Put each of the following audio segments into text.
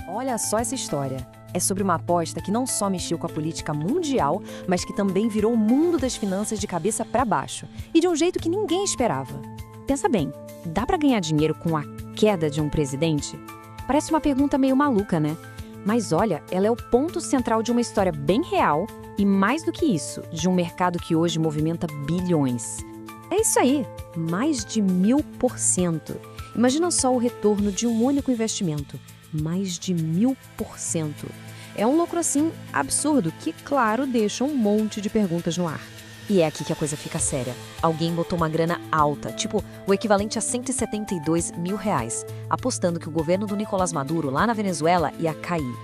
Olha só essa história. É sobre uma aposta que não só mexeu com a política mundial, mas que também virou o mundo das finanças de cabeça para baixo. E de um jeito que ninguém esperava. Pensa bem, dá para ganhar dinheiro com a queda de um presidente? Parece uma pergunta meio maluca, né? Mas olha, ela é o ponto central de uma história bem real e, mais do que isso, de um mercado que hoje movimenta bilhões. É isso aí, mais de 1000%. Imagina só o retorno de um único investimento. Mais de 1000%. É um lucro assim absurdo que, claro, deixa um monte de perguntas no ar. E é aqui que a coisa fica séria. Alguém botou uma grana alta, tipo o equivalente a 172 mil reais, apostando que o governo do Nicolás Maduro lá na Venezuela ia cair.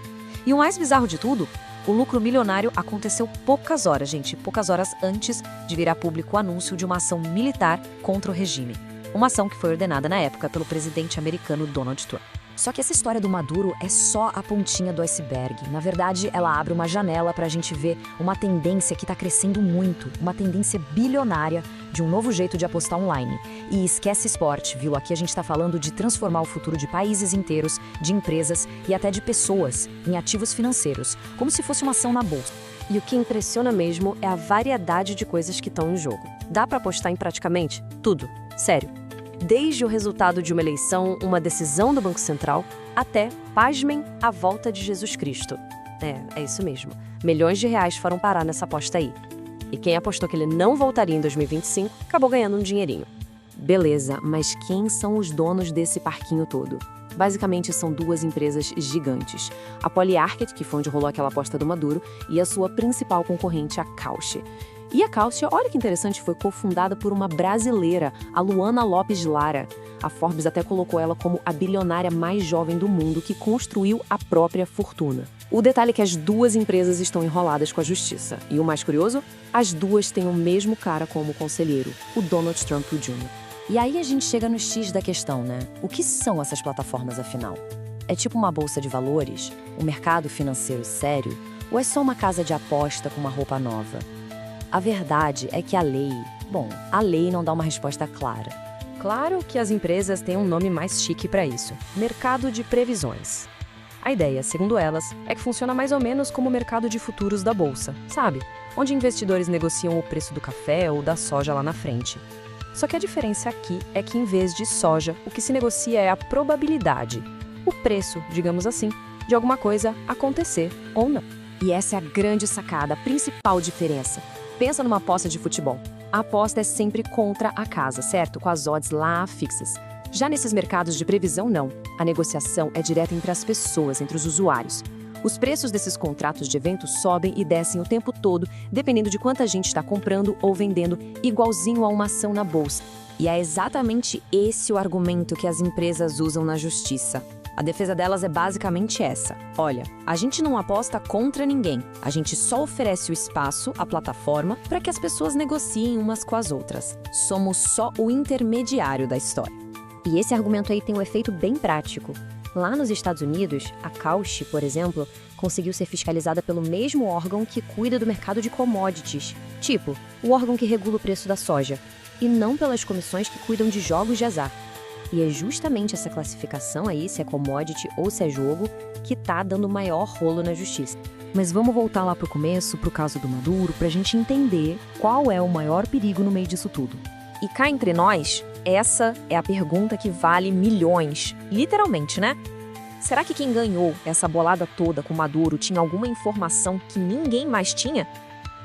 E o mais bizarro de tudo, o lucro milionário aconteceu poucas horas, gente, poucas horas antes de virar público o anúncio de uma ação militar contra o regime. Uma ação que foi ordenada na época pelo presidente americano Donald Trump. Só que essa história do Maduro é só a pontinha do iceberg. Na verdade, ela abre uma janela para a gente ver uma tendência que está crescendo muito, uma tendência bilionária de um novo jeito de apostar online. E esquece esporte, viu? Aqui a gente está falando de transformar o futuro de países inteiros, de empresas e até de pessoas em ativos financeiros, como se fosse uma ação na bolsa. E o que impressiona mesmo é a variedade de coisas que estão em jogo. Dá para apostar em praticamente tudo. Sério. Desde o resultado de uma eleição, uma decisão do Banco Central, até, pasmem, a volta de Jesus Cristo. É isso mesmo. Milhões de reais foram parar nessa aposta aí. E quem apostou que ele não voltaria em 2025, acabou ganhando um dinheirinho. Beleza, mas quem são os donos desse parquinho todo? Basicamente, são duas empresas gigantes. A Polyarket, que foi onde rolou aquela aposta do Maduro, e a sua principal concorrente, a Cauchy. E a Cauchy, olha que interessante, foi cofundada por uma brasileira, a Luana Lopes Lara. A Forbes até colocou ela como a bilionária mais jovem do mundo que construiu a própria fortuna. O detalhe é que as duas empresas estão enroladas com a justiça. E o mais curioso? As duas têm o mesmo cara como conselheiro, o Donald Trump Jr. E aí a gente chega no X da questão, né? O que são essas plataformas, afinal? É tipo uma bolsa de valores? Um mercado financeiro sério? Ou é só uma casa de aposta com uma roupa nova? A verdade é que a lei não dá uma resposta clara. Claro que as empresas têm um nome mais chique para isso: mercado de previsões. A ideia, segundo elas, é que funciona mais ou menos como o mercado de futuros da bolsa, sabe? Onde investidores negociam o preço do café ou da soja lá na frente. Só que a diferença aqui é que, em vez de soja, o que se negocia é a probabilidade, o preço, digamos assim, de alguma coisa acontecer ou não. E essa é a grande sacada, a principal diferença. Pensa numa aposta de futebol. A aposta é sempre contra a casa, certo? Com as odds lá fixas. Já nesses mercados de previsão, não. A negociação é direta entre as pessoas, entre os usuários. Os preços desses contratos de eventos sobem e descem o tempo todo, dependendo de quanta gente está comprando ou vendendo, igualzinho a uma ação na bolsa. E é exatamente esse o argumento que as empresas usam na justiça. A defesa delas é basicamente essa: olha, a gente não aposta contra ninguém, a gente só oferece o espaço, a plataforma, para que as pessoas negociem umas com as outras. Somos só o intermediário da história. E esse argumento aí tem um efeito bem prático. Lá nos Estados Unidos, a Cauchy, por exemplo, conseguiu ser fiscalizada pelo mesmo órgão que cuida do mercado de commodities, tipo, o órgão que regula o preço da soja, e não pelas comissões que cuidam de jogos de azar. E é justamente essa classificação aí, se é commodity ou se é jogo, que tá dando maior rolo na justiça. Mas vamos voltar lá pro começo, pro caso do Maduro, pra gente entender qual é o maior perigo no meio disso tudo. E cá entre nós, essa é a pergunta que vale milhões, literalmente, né? Será que quem ganhou essa bolada toda com Maduro tinha alguma informação que ninguém mais tinha?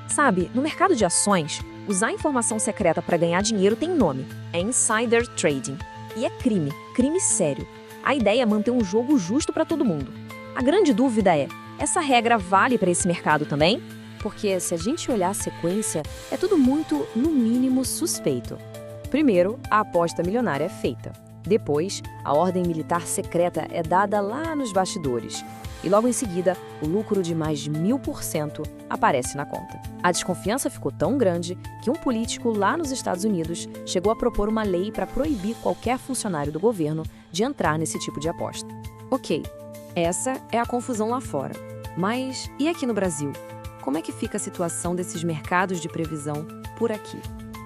Sabe, no mercado de ações, usar informação secreta para ganhar dinheiro tem nome: é insider trading. E é crime sério. A ideia é manter um jogo justo para todo mundo. A grande dúvida é: essa regra vale para esse mercado também? Porque se a gente olhar a sequência, é tudo muito, no mínimo, suspeito. Primeiro, a aposta milionária é feita. Depois, a ordem militar secreta é dada lá nos bastidores. E logo em seguida, o lucro de mais de 1000% aparece na conta. A desconfiança ficou tão grande que um político lá nos Estados Unidos chegou a propor uma lei para proibir qualquer funcionário do governo de entrar nesse tipo de aposta. Ok, essa é a confusão lá fora. Mas e aqui no Brasil? Como é que fica a situação desses mercados de previsão por aqui?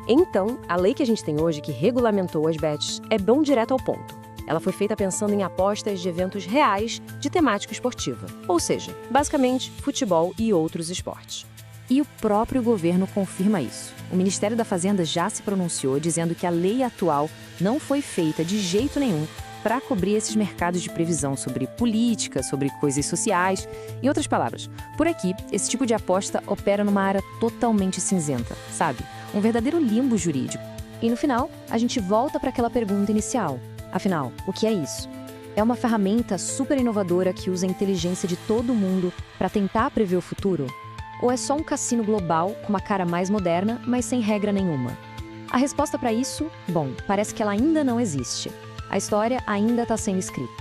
Então, a lei que a gente tem hoje, que regulamentou as bets, é bem direto ao ponto. Ela foi feita pensando em apostas de eventos reais de temática esportiva, ou seja, basicamente futebol e outros esportes. E o próprio governo confirma isso. O Ministério da Fazenda já se pronunciou dizendo que a lei atual não foi feita de jeito nenhum para cobrir esses mercados de previsão sobre política, sobre coisas sociais. Em outras palavras, por aqui, esse tipo de aposta opera numa área totalmente cinzenta, sabe? Um verdadeiro limbo jurídico. E no final, a gente volta para aquela pergunta inicial. Afinal, o que é isso? É uma ferramenta super inovadora que usa a inteligência de todo mundo para tentar prever o futuro? Ou é só um cassino global com uma cara mais moderna, mas sem regra nenhuma? A resposta para isso, bom, parece que ela ainda não existe. A história ainda está sendo escrita.